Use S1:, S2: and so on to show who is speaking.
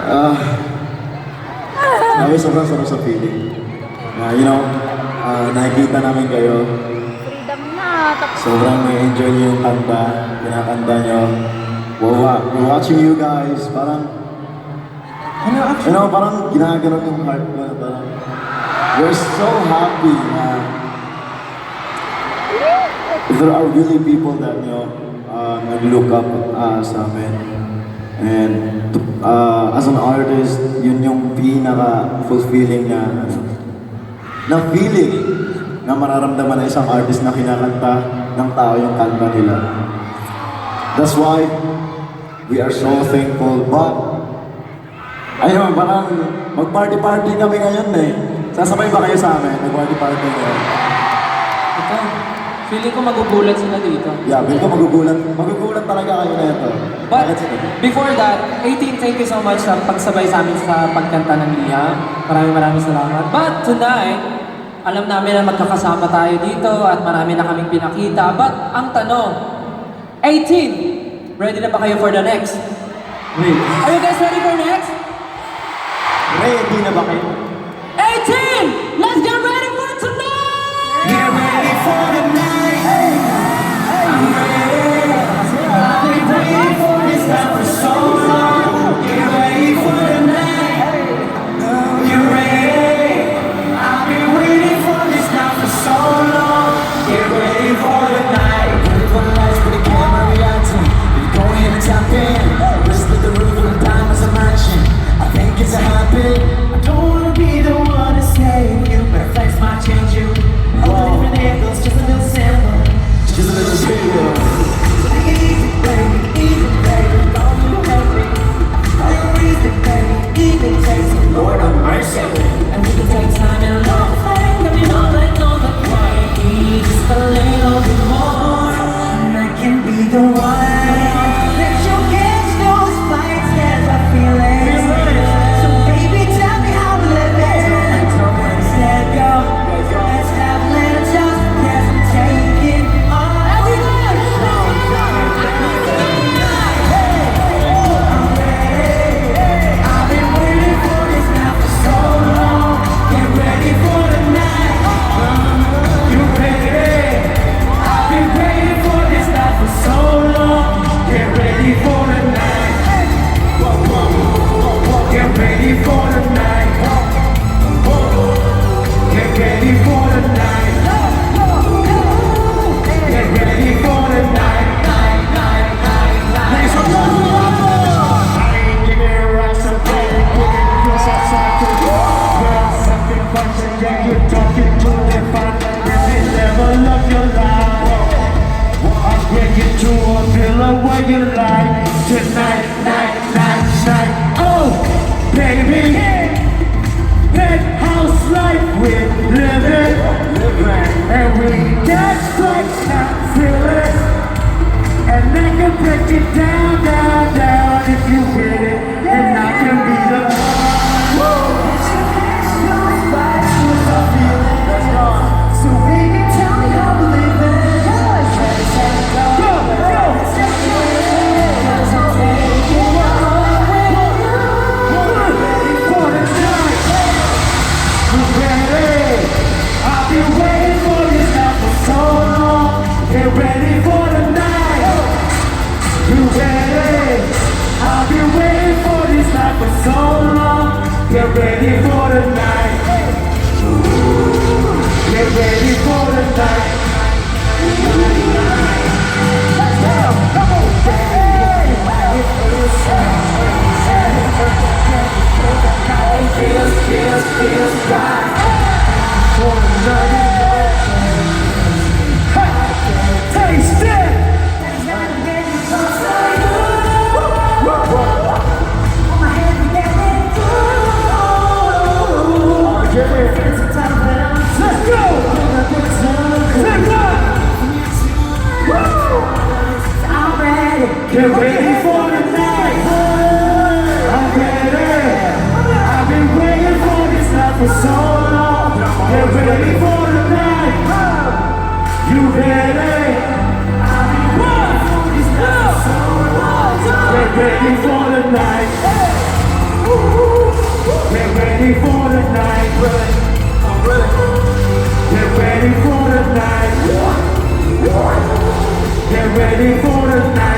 S1: Ah, sobrang sarap sa feeling. Nakikita namin kayo.
S2: Freedom na. Tapos
S1: Sobrang na-enjoy niyo yung kanta, kinakanta niyo. We're watching you guys. Parang, parang ginaganon yung heart ko na parang, we're so happy na there are really people that, nag-look up sa amin. And as an artist, yun yung pinaka-fulfilling na feeling na mararamdaman ng isang artist na kinakanta ng tao yung kanta nila. That's why we are so thankful. But, ayun, parang mag-party-party kami ngayon eh. Sasabay ba kayo sa amin? Mag-party-party ngayon.
S3: Ito, feeling ko magugulat sila dito.
S1: Yeah, feel ko magugulat. Magugulat talaga kayo na ito.
S3: But before that, 18, thank you so much sa pagsabay sa amin sa pagkanta ng Liam. Maraming salamat. But tonight, alam namin na magkakasama tayo dito at marami na kaming pinakita. But ang tanong, 18, ready na ba kayo for the next?
S1: Wait,
S3: Are you guys ready for next?
S1: ready na ba kayo?
S3: 18! Let's get ready for tonight!
S4: Get ready for the night. I'm ready. I've been waiting for this time for so long. Get ready for the night. You ready? I've been waiting for this time for so long. Get ready for the night. Ready for the lights, for the camera reacting. Go ahead and tap in. Let's split the roof with the diamonds a mansion. I think it's a habit. I don't wanna be Get ready for the night, ready. I'm ready. Get ready for the night. Get ready for the night.